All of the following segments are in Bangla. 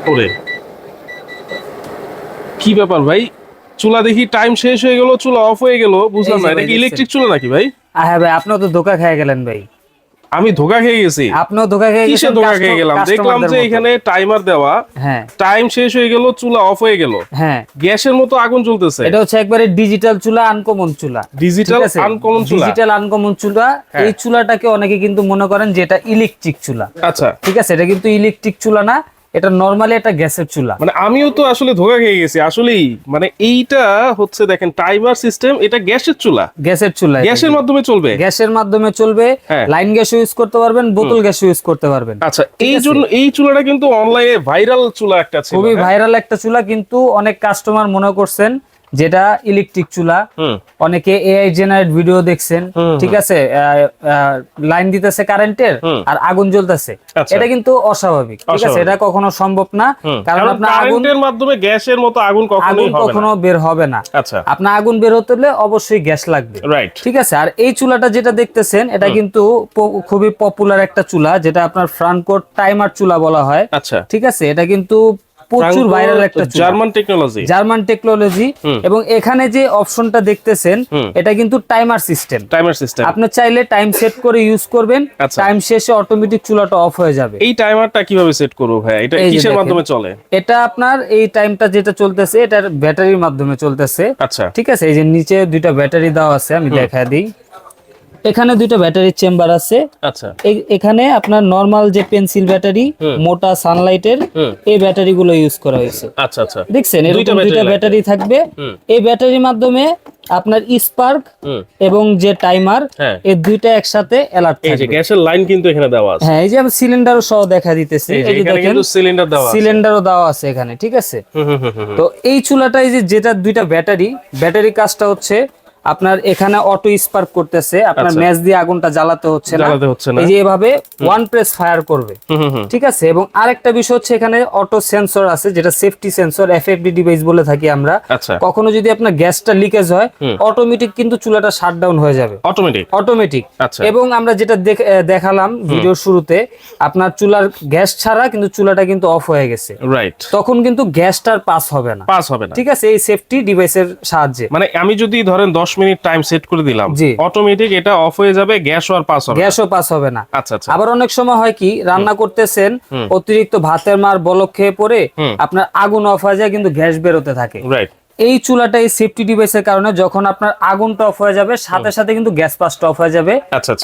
ওরে কি ব্যাপার ভাই, চুলা দেখি টাইম শেষ হয়ে গেল, চুলা অফ হয়ে গেল, বুঝলাম না এটা কি ইলেকট্রিক চুলা নাকি ভাই? হ্যাঁ ভাই, আপনিও তো ধোকা খেয়ে গেলেন ভাই। আমি ধোকা খেয়ে গেছি? আপনিও ধোকা খেয়ে গেছেন। কিসে ধোকা খেয়ে গেলাম? দেখলাম যে এখানে টাইমার দেওয়া, হ্যাঁ টাইম শেষ হয়ে গেল, চুলা অফ হয়ে গেল, হ্যাঁ, গ্যাসের মতো আগুন জ্বলতেছে। এটা হচ্ছে একবারে ডিজিটাল চুলা, আনকমন চুলা। ডিজিটাল আনকমন চুলা, ডিজিটাল আনকমন চুলা। এই চুলাটাকে অনেকে কিন্তু মনে করেন যে এটা ইলেকট্রিক চুলা। আচ্ছা ঠিক আছে, এটা কিন্তু ইলেকট্রিক চুলা না, এটা নরমালি একটা গ্যাসের চুলা। মানে আমিও তো আসলে ধোকা খেয়ে গেছি আসলেই। মানে এইটা হচ্ছে দেখেন টাইমার সিস্টেম, এটা গ্যাসের চুলা। গ্যাসের চুলা, গ্যাসের মাধ্যমে চলবে। গ্যাসের মাধ্যমে চলবে। লাইন গ্যাস ইউজ করতে পারবেন, বোতল গ্যাস ইউজ করতে পারবেন। আচ্ছা, এই জন্য এই চুলাটা কিন্তু অনলাইনে ভাইরাল চুলা একটা ছিল, খুবই ভাইরাল একটা চুলা, কিন্তু অনেক কাস্টমার মনে করছেন যেটা ইলেকট্রিক চুলা। অনেকে এআই জেনারেট ভিডিও দেখছেন, ঠিক আছে, লাইন দিতেছে কারেন্টের আর আগুন জ্বলতেছে, এটা কিন্তু অস্বাভাবিক। ঠিক আছে, এটা কখনো সম্ভব না, কারণ আপনার কারেন্টের মাধ্যমে গ্যাসের মতো আগুন কখনো বের হবে না। আচ্ছা, আপনার আগুন বের হতে হলে অবশ্যই গ্যাস লাগবে, রাইট। ঠিক আছে। আর এই চুলাটা যেটা দেখতেছেন, এটা কিন্তু খুবই পপুলার একটা চুলা, যেটা আপনার ফ্রাঙ্কো টাইমার চুলা বলা হয়। আচ্ছা, ঠিক আছে, এটা কিন্তু প্রচুর ভাইরাল একটা জার্মান টেকনোলজি। এবং এখানে যে অপশনটা দেখতেছেন, এটা কিন্তু টাইমার সিস্টেম। আপনি চাইলে টাইম সেট করে ইউজ করবেন, টাইম শেষে অটোমেটিক চুলাটা অফ হয়ে যাবে। এই টাইমারটা কিভাবে সেট করব ভাই? এটা কিসের মাধ্যমে চলে? এটা আপনার এই টাইমটা যেটা চলতেছে, এটা ব্যাটারির মাধ্যমে চলতেছে। আচ্ছা, ঠিক আছে, এই যে নিচে দুইটা ব্যাটারি দেওয়া আছে, আমি দেখায় দিই। এখানে দুইটা ব্যাটারির চেম্বার আছে। আচ্ছা, এখানে আপনার নরমাল যে পেন্সিল ব্যাটারি, মোটা সানলাইটের, এই ব্যাটারি গুলো ইউজ করা হয়েছে। আচ্ছা আচ্ছা, দেখছেন এরকম দুইটা ব্যাটারি থাকবে। এই ব্যাটারির মাধ্যমে আপনার স্পার্ক এবং যে টাইমার, এই দুইটা একসাথে অ্যালার্ট থাকবে। এই যে গ্যাসের লাইন কিন্তু এখানে দেওয়া আছে। হ্যাঁ, এই যে আমি সিলিন্ডারও সহ দেখা দিতেছি, এই যে দেখেন সিলিন্ডার দেওয়া আছে, সিলিন্ডারও দেওয়া আছে এখানে। ঠিক আছে, তো এই চুলাটা এই যে যেটা দুইটা ব্যাটারি কাজটা হচ্ছে আপনার এখানে অটো স্পার্ক করতেছে, আপনার ম্যাচ দিয়ে আগুনটা জ্বালাতে হচ্ছে না। এই যে এভাবে ওয়ান প্রেস ফায়ার করবে। ঠিক আছে, এবং আরেকটা বিষয় হচ্ছে এখানে অটো সেন্সর আছে, যেটা সেফটি সেন্সর, এফএফডি ডিভাইস বলে থাকি আমরা। কখনো যদি আপনার গ্যাসটা লিকেজ হয়, অটোমেটিক কিন্তু চুলাটা শাটডাউন হয়ে যাবে, অটোমেটিক। এবং আমরা যেটা দেখালাম ভিডিওর শুরুতে, আপনার চুলার গ্যাস ছাড়া কিন্তু চুলাটা কিন্তু অফ হয়ে গেছে, রাইট, তখন কিন্তু গ্যাসটার পাস হবে না। ঠিক আছে, এই সেফটি ডিভাইসের সাহায্যে। মানে আমি যদি ধরেন 10 মিনিট টাইম সেট করে দিলাম, অটোমেটিক এটা অফ হয়ে যাবে, গ্যাসও পাস হবে না। আচ্ছা আচ্ছা। আবার অনেক সময় হয় কি, রান্না করতেছেন, অতিরিক্ত ভাতের মার বলক খেয়ে পড়ে আপনার আগুন অফ হয়ে যায়, কিন্তু গ্যাস বেরোতে থাকে, রাইট। এই চুলাটা এই সেফটি ডিভাইসের কারণে যখন আপনার আগুনটা অফ হয়ে যাবে, সাথে সাথে কিন্তু গ্যাস পাসটা অফ হয়ে যাবে।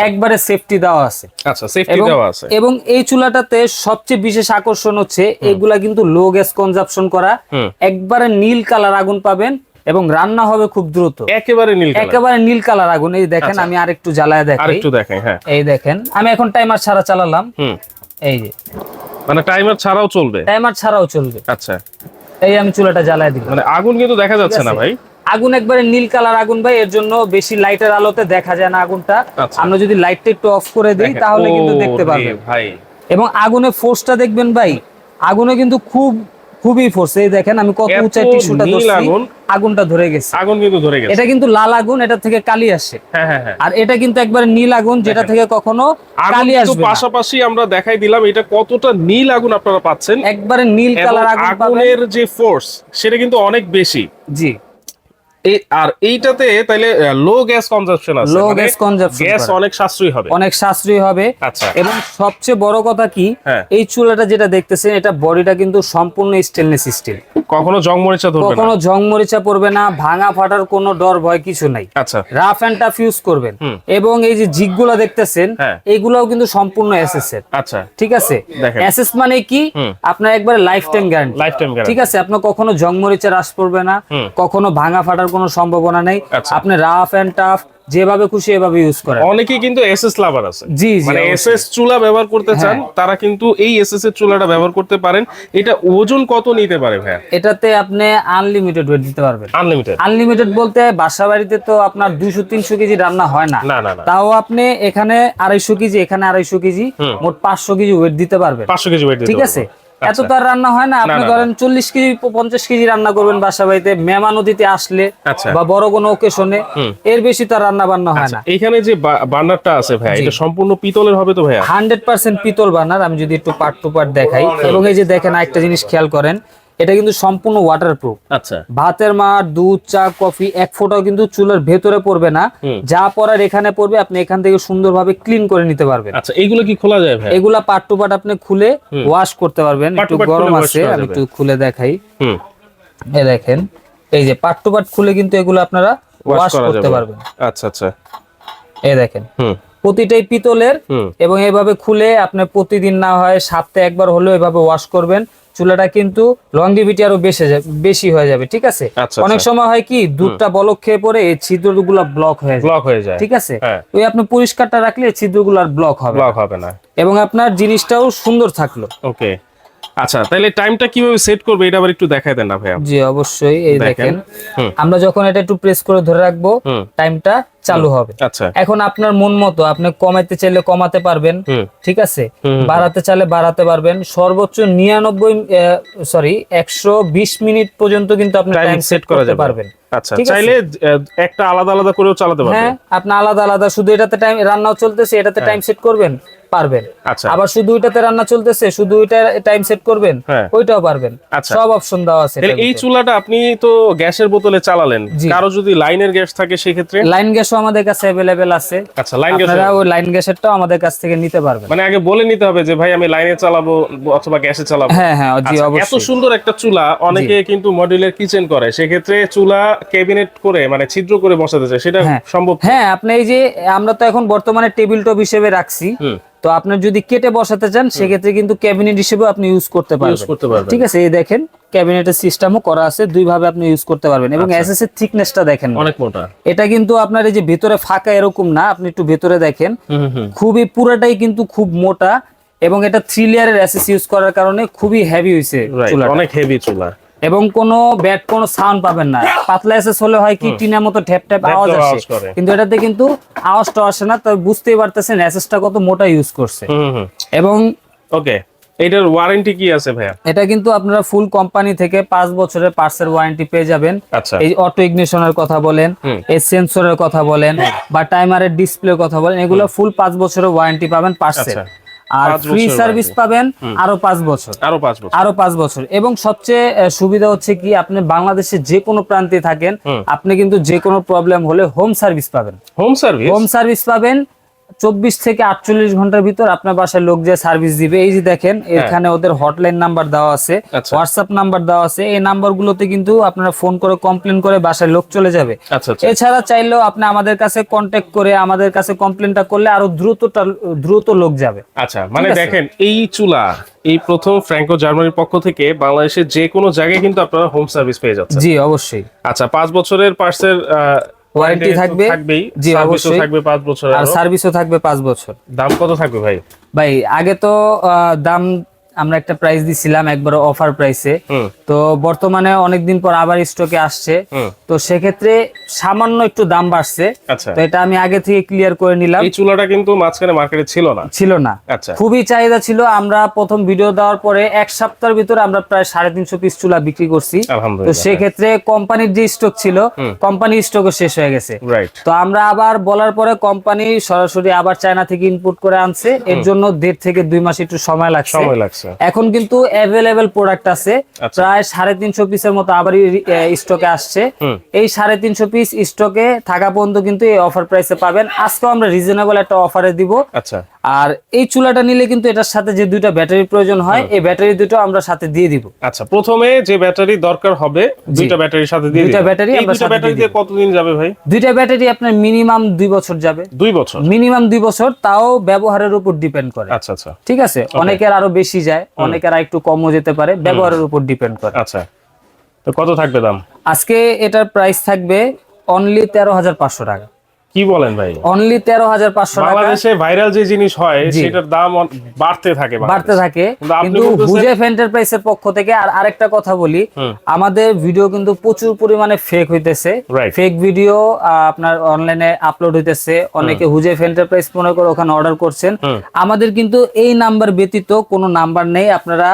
একবারে সেফটি দেওয়া আছে। আচ্ছা, সেফটি দেওয়া আছে। এবং এই চুলাটাতে সবচেয়ে বিশেষ আকর্ষণ হচ্ছে এগুলা কিন্তু লো গ্যাস কনজাম্পশন করা, একবারে নীল কালার আগুন পাবেন, এবং রান্না হবে খুব দ্রুত, একেবারে নীল কালার আগুন। এই দেখেন, আমি আরেকটু জ্বালায় দেখাই। হ্যাঁ, এই দেখেন, আমি এখন টাইমার ছাড়া চালালাম। এই যে মানে টাইমার ছাড়াও চলবে। আচ্ছা, এই আমি চুলাটা জ্বালায় দিলাম, মানে আগুন কিন্তু দেখা যাচ্ছে না ভাই। আগুন একবারে নীল কালার আগুন ভাই, এর জন্য বেশি লাইটের আলোতে দেখা যায় না আগুনটা। আমরা যদি লাইটটা একটু অফ করে দিই, তাহলে কিন্তু দেখতে পারবেন ভাই। এবং আগুনের ফোর্সটা দেখবেন ভাই, আগুনে কিন্তু খুবই ফোর্স। এই দেখেন আমি কত উঁচাই টিস্যুটা ধরছি, আগুনটা ধরে গেছে, এটা কিন্তু লাল আগুন, এটা থেকে কালি আসে। আর এটা কিন্তু একবারে নীল আগুন, যেটা থেকে কখনো কালি আসবে না। পাশাপাশি আমরা দেখাই দিলাম এটা কতটা নীল আগুন আপনারা পাচ্ছেন, একবারে নীল কালার আগুন। আগুনের যে ফোর্স সেটা কিন্তু অনেক বেশি। জি, আর এইটাতে তাইলে লো গ্যাস কনজাম্পশন আছে, গ্যাস অনেক সাশ্রয়ী হবে। আচ্ছা, এবং সবচেয়ে বড় কথা কি, এই চুলাটা যেটা দেখতেছেন, এটা বডিটা কিন্তু সম্পূর্ণ স্টেনলেস স্টিল, কখনো জং মরিচা পড়বে না, ভাঙা ফাটার কোনো ডর ভয় কিছু নাই। আচ্ছা, রাফ এন্ড টাফ ইউজ করবেন। এবং এই যে জিগগুলো দেখতেছেন, এইগুলাও কিন্তু সম্পূর্ণ এসএস এর। আচ্ছা, ঠিক আছে, এসএস মানে কি, আপনার একবারে লাইফ টাইম গ্যারান্টি। ঠিক আছে, আপনার কখনো জং মরিচা রাস পড়বে না, কখনো ভাঙা ফাটার কোনো সম্ভাবনা নেই। আপনি রাফ এন্ড টাফ যেভাবে খুশি এভাবে ইউজ করেন। অনেকেই কিন্তু এসএস লাভার আছে, জি, মানে এসএস চুলা ব্যবহার করতে চান, তারা কিন্তু এই এসএস এর চুলাটা ব্যবহার করতে পারেন। এটা ওজন কত নিতে পারে ভাই? এটাতে আপনি আনলিমিটেড ওয়েট দিতে পারবেন। আনলিমিটেড বলতে বাসা বাড়িতে তো আপনার 200-300 কেজি রান্না হয় না, তাও আপনি এখানে 250 কেজি, এখানে 250 কেজি, মোট 500 কেজি ওয়েট দিতে পারবেন। 500 কেজি ওয়েট, ঠিক আছে। এত তার রান্না হয় না। আপনি ধরেন 40 কেজি 50 কেজি রান্না করবেন বাসা বাড়িতে, মেহমান অতিথি আসলে বা বড় কোনো ওকেশনে, এর বেশি তার রান্না বান্না হয় না। এখানে যে বার্নারটা আছে ভাই, এটা সম্পূর্ণ পিতলের হবে তো ভাইয়া? 100% পিতল বার্নার। আমি যদি একটু পার্ট টু পার্ট দেখাই, এবং এই যে দেখেন একটা জিনিস খেয়াল করেন, এটা কিন্তু সম্পূর্ণ ওয়াটারপ্রুফ। আচ্ছা, ভাতের মার, দুধ, চা, কফি এক ফোঁটাও কিন্তু চুলার ভেতরে পড়বে না। যা পড়ার এখানে পড়বে, আপনি এখান থেকে সুন্দরভাবে ক্লিন করে নিতে পারবেন। আচ্ছা, এইগুলো কি খোলা যায় ভাই? এগুলা পার্ট টু পার্ট আপনি খুলে ওয়াশ করতে পারবেন। একটু গরম আছে, আমি একটু খুলে দেখাই। এই দেখেন, এই যে পার্ট টু পার্ট খুলে কিন্তু এগুলো আপনারা ওয়াশ করতে পারবেন। আচ্ছা আচ্ছা, এই দেখেন প্রতিটাই পিতলের, এবং এইভাবে খুলে আপনি প্রতিদিন না হয় সপ্তাহে একবার হলেও এভাবে ওয়াশ করবেন। চুলাটা কিন্তু লংজিভিটি আরো বেশি হয়ে যাবে। ঠিক আছে, অনেক সময় হয় কি দুধটা বলক খেয়ে পরে এই ছিদ্রগুলো ব্লক হয়ে যায়। ঠিক আছে, ওই আপনি পরিষ্কারটা রাখলে ছিদ্রগুলো আর ব্লক হবে না, এবং আপনার জিনিসটাও সুন্দর থাকলো। ওকে, আচ্ছা, তাহলে টাইমটা কিভাবে সেট করবে এটা আবার একটু দেখায় দেন না ভাইয়া? জি অবশ্যই, এই দেখেন আমরা যখন এটা একটু প্রেস করে ধরে রাখবো, টাইমটা চালু হবে। আচ্ছা, এখন আপনার মন মতো আপনি কমাইতে চাইলে কমাতে পারবেন, ঠিক আছে, বাড়াতে চাইলে বাড়াতে পারবেন। সর্বোচ্চ 120 মিনিট পর্যন্ত কিন্তু আপনি টাইম সেট করতে পারবেন। আচ্ছা, চাইলে একটা আলাদা আলাদা করেও চালাতে পারবেন। হ্যাঁ, আপনি আলাদা আলাদা, শুধু এটাতে টাইম রান্নাও চলতেছে এটাতে টাইম সেট করবেন, পারবেন। আচ্ছা, আবার শুধু ওইটাতে রান্না চলতেছে শুধু ওইটা টাইম সেট করবেন, ওইটাও পারবেন। সব অপশন দেওয়া আছে। এই চুলাটা আপনি তো গ্যাসের বোতলে চালালেন, কারো যদি লাইনের গ্যাস থাকে সেই ক্ষেত্রে? লাইন গ্যাসও আমাদের কাছে अवेलेबल আছে। আচ্ছা, লাইন গ্যাস, আপনারা ওই লাইন গ্যাসেরটাও আমাদের কাছ থেকে নিতে পারবেন। মানে আগে বলে নিতে হবে যে ভাই আমি লাইনে চালাবো অথবা গ্যাসে চালাবো? হ্যাঁ হ্যাঁ, জি অবশ্যই। এত সুন্দর একটা চুলা, অনেকে কিন্তু মডিউলার কিচেন করে, সেই ক্ষেত্রে চুলা ক্যাবিনেট করে মানে ছিদ্র করে বসাতে চায়, সেটা সম্ভব? হ্যাঁ, আপনি এই যে আমরা তো এখন বর্তমানে টেবিল টপ হিসেবে রাখছি, তো আপনার যদি কেটে বসাতে চান সেক্ষেত্রে কিন্তু ক্যাবিনেট হিসেবে আপনি ইউজ করতে পারবেন। ঠিক আছে, এই দেখেন ক্যাবিনেটের সিস্টেমও করা আছে, দুই ভাবে আপনি ইউজ করতে পারবেন। এবং এসএস এর থিকনেসটা দেখেন, অনেক মোটা। এটা কিন্তু আপনার এই যে ভিতরে ফাঁকা এরকম না, আপনি একটু ভিতরে দেখেন, খুবই পুরাটাই কিন্তু খুব মোটা, এবং এটা 3 লেয়ারের এসএস ইউজ করার কারণে খুবই হেভি হইছে চুলাটা, অনেক হেভি চুলা, এবং কোনো ব্যাড কোনো সাউন্ড পাবেন না। পাতলা এসএস হলে হয় কি টিনের মতো ঠ্যাপ ঠ্যাপ আওয়াজ আসে, কিন্তু এটাতে কিন্তু আওয়াজটা আসে না। তবে বুঝতেই পারতেছেন এসএসটা কত মোটা ইউজ করছে। এবং ওকে, এটার ওয়ারেন্টি কি আছে ভাইয়া? এটা কিন্তু আপনারা ফুল কোম্পানি থেকে 5 বছরের পার্টসের ওয়ারেন্টি পেয়ে যাবেন। এই অটো ইগনিশনের কথা বলেন, এই সেন্সরের কথা বলেন, বা টাইমারের ডিসপ্লের কথা বলেন, এগুলো ফুল 5 বছরের ওয়ারেন্টি পাবেন পার্টসের। আর ফ্রি সার্ভিস পাবেন আরো 5 বছর। এবং সবচেয়ে সুবিধা হচ্ছে কি, আপনি বাংলাদেশের যে কোনো প্রান্তে থাকেন, আপনি কিন্তু যে কোনো প্রবলেম হলে হোম সার্ভিস পাবেন। হোম সার্ভিস পাবেন 24 থেকে 48 ঘন্টার ভিতর আপনার বাসায় লোক যে সার্ভিস দিবে। এই যে দেখেন এখানে ওদের হটলাইন নাম্বার দেওয়া আছে, হোয়াটসঅ্যাপ নাম্বার দেওয়া আছে। এই নাম্বারগুলোতে কিন্তু আপনারা ফোন করে কমপ্লেন করে বাসায় লোক চলে যাবে। এছাড়া চাইলেও আপনি আমাদের কাছে কন্ট্যাক্ট করে আমাদের কাছে কমপ্লেনটা করলে আরো দ্রুত লোক যাবে। আচ্ছা, মানে দেখেন এই চুলা এই প্রথম ফ্র্যাঙ্কো জার্মানির পক্ষ থেকে বাংলাদেশের যে কোনো জায়গায় কিন্তু আপনারা হোম সার্ভিস পেয়ে যাচ্ছেন। জি অবশ্যই। আচ্ছা, 5 বছরের পার্টসের ওয়ারেন্টি থাকবে, জি অবশ্যই থাকবে 5 বছর, আর সার্ভিসও থাকবে 5 বছর। দাম কত থাকবে ভাই? ভাই আগে তো দাম আমরা একটা প্রাইস দিছিলাম একবার অফার প্রাইসে, তো বর্তমানে অনেকদিন পর আবার স্টকে আসছে, তো সেক্ষেত্রে সামান্য একটু দাম বাড়ছে। তো এটা আমি আগে থেকে ক্লিয়ার করে নিলাম। এই চুলাটা কিন্তু মাঝখানে মার্কেটে ছিল না। আচ্ছা, খুবই চাহিদা ছিল। আমরা প্রথম ভিডিও দেওয়ার পরে 1 সপ্তাহের ভিতরে আমরা প্রায় 350 পিস চুলা বিক্রি করছি। তো সেক্ষেত্রে কোম্পানির যে স্টক ছিল, কোম্পানির স্টকও শেষ হয়ে গেছে। তো আমরা আবার বলার পরে কোম্পানি সরাসরি আবার চায়না থেকে ইনপুট করে আনছে, এর জন্য 1.5 থেকে 2 মাস একটু সময় লাগছে। এখন কিন্তু অ্যাভেলেবেল প্রোডাক্ট আছে, প্রায় 350 পিসের মতো আবার স্টকে আসছে। এই 350 পিস স্টকে থাকা পর্যন্ত কিন্তু এই অফার প্রাইসে পাবেন। আজকে আমরা রিজনেবল একটা অফারে দিব। আচ্ছা, আর এই চুলাটা নিলে কিন্তু এটার সাথে যে 2টা ব্যাটারির প্রয়োজন হয়, এই ব্যাটারি দুটো আমরা সাথে দিয়ে দিব। আচ্ছা, প্রথমে যে ব্যাটারি দরকার হবে 2টা ব্যাটারির সাথে দিয়ে দিব। 2টা ব্যাটারি আমরা সাথে ব্যাটারি দিয়ে কতদিন যাবে ভাই? 2টা ব্যাটারি আপনার মিনিমাম 2 বছর যাবে। 2 বছর মিনিমাম 2 বছর, তাও ব্যবহারের উপর ডিপেন্ড করে। আচ্ছা আচ্ছা, ঠিক আছে, অনেকের আরো বেশি যায়, অনেকের একটু কমও যেতে পারে, ব্যবহারের উপর ডিপেন্ড করে। আচ্ছা, তো কত থাকবে দাম? আজকে এটার প্রাইস থাকবে অনলি 13,500 টাকা। কি বলেন ভাই? অনলি 13,500 টাকা। বাংলাদেশে ভাইরাল যে জিনিস হয় সেটার দাম বাড়তে থাকে। কিন্তু হুজেফ এন্টারপ্রাইজের পক্ষ থেকে আরেকটা কথা বলি, আমাদের ভিডিও কিন্তু প্রচুর পরিমাণে ফেক হইতেছে। ফেক ভিডিও আপনার অনলাইনে আপলোড হইতেছে, অনেকে হুজেফ এন্টারপ্রাইজ মনে করে ওখানে অর্ডার করছেন। আমাদের কিন্তু এই নাম্বার ব্যতীত কোনো নাম্বার নেই। আপনারা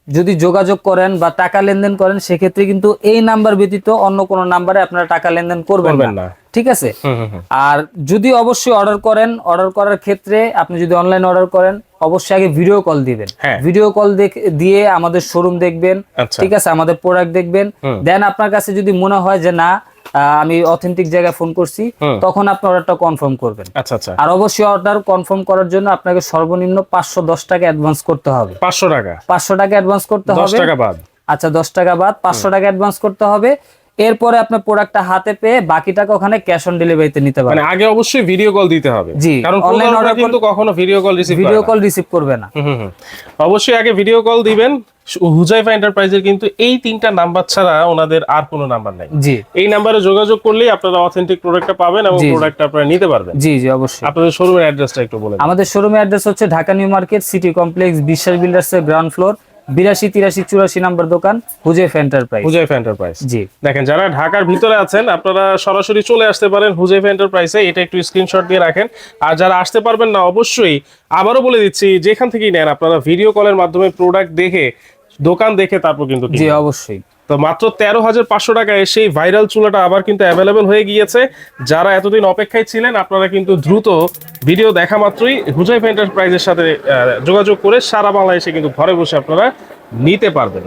যদি যোগাযোগ করেন বা টাকা লেনদেন করেন সেক্ষেত্রে কিন্তু এই নাম্বার ব্যতীত অন্য কোনো নাম্বারে আপনারা টাকা লেনদেন করবেন না, ঠিক আছে। আর যদি অবশ্যই অর্ডার করার ক্ষেত্রে আপনি যদি অনলাইন অর্ডার করেন অবশ্যই আগে ভিডিও কল দিবেন, ভিডিও কল দিয়ে আমাদের শোরুম দেখবেন, ঠিক আছে, আমাদের প্রোডাক্ট দেখবেন। দেন আপনার কাছে যদি মনে হয় যে না আমি অথেন্টিক জায়গায় ফোন করছি, তখন আপনি অর্ডারটা কনফার্ম করবেন। আর অবশ্যই অর্ডার কনফার্ম করার জন্য আপনাকে সর্বনিম্ন 510 টাকা অ্যাডভান্স করতে হবে। 500 টাকা অ্যাডভান্স করতে হবে, 10 টাকা বাদ। আচ্ছা 10 টাকা বাদ, 500 টাকা অ্যাডভান্স করতে হবে। এরপরে আপনার প্রোডাক্টটা হাতে পেয়ে বাকি টাকা ওখানে ক্যাশ অন ডেলিভারিতে নিতে পারবেন। মানে আগে অবশ্যই ভিডিও কল দিতে হবে, জি, কারণ অনলাইন অর্ডার কিন্তু কখনো ভিডিও কল রিসিভ করবে না। অবশ্যই আগে ভিডিও কল দিবেন। হুজাইফা এন্টারপ্রাইজের কিন্তু এই 3টা নাম্বার ছাড়া ওনাদের আর কোনো নাম্বার নাই। জি, এই নাম্বারে যোগাযোগ করলেই আপনারা অথেন্টিক প্রোডাক্টটা পাবেন এবং প্রোডাক্টটা আপনারা নিতে পারবেন। জি জি অবশ্যই। আপনাদের শোরুমের অ্যাড্রেসটা একটু বলেন। আমাদের শোরুমের অ্যাড্রেস হচ্ছে Dhaka new market city complex বিশ্বাস বিল্ডার্সের গ্রাউন্ড ফ্লোর 82 83 84 নম্বর দোকান হুজাইফা এন্টারপ্রাইজ। জি, দেখেন যারা ঢাকার ভিতরে আছেন আপনারা সরাসরি চলে আসতে পারেন হুজাইফা এন্টারপ্রাইজে, এটা একটু স্ক্রিনশট দিয়ে রাখেন। আর যারা আসতে পারবেন না অবশ্যই আবারও বলে দিচ্ছি যেখান থেকেই নেন আপনারা ভিডিও কলের মাধ্যমে প্রোডাক্ট দেখে দোকান দেখে তারপর কিন্তু জি অবশ্যই। তো মাত্র 13,500 টাকায় সেই ভাইরাল চুলাটা আবার কিন্তু অ্যাভেলেবেল হয়ে গিয়েছে। যারা এতদিন অপেক্ষায় ছিলেন আপনারা কিন্তু দ্রুত ভিডিও দেখা মাত্রই হুজাইফা এন্টারপ্রাইজের সাথে যোগাযোগ করে সারা বাংলাদেশে কিন্তু ঘরে বসে আপনারা নিতে পারবেন।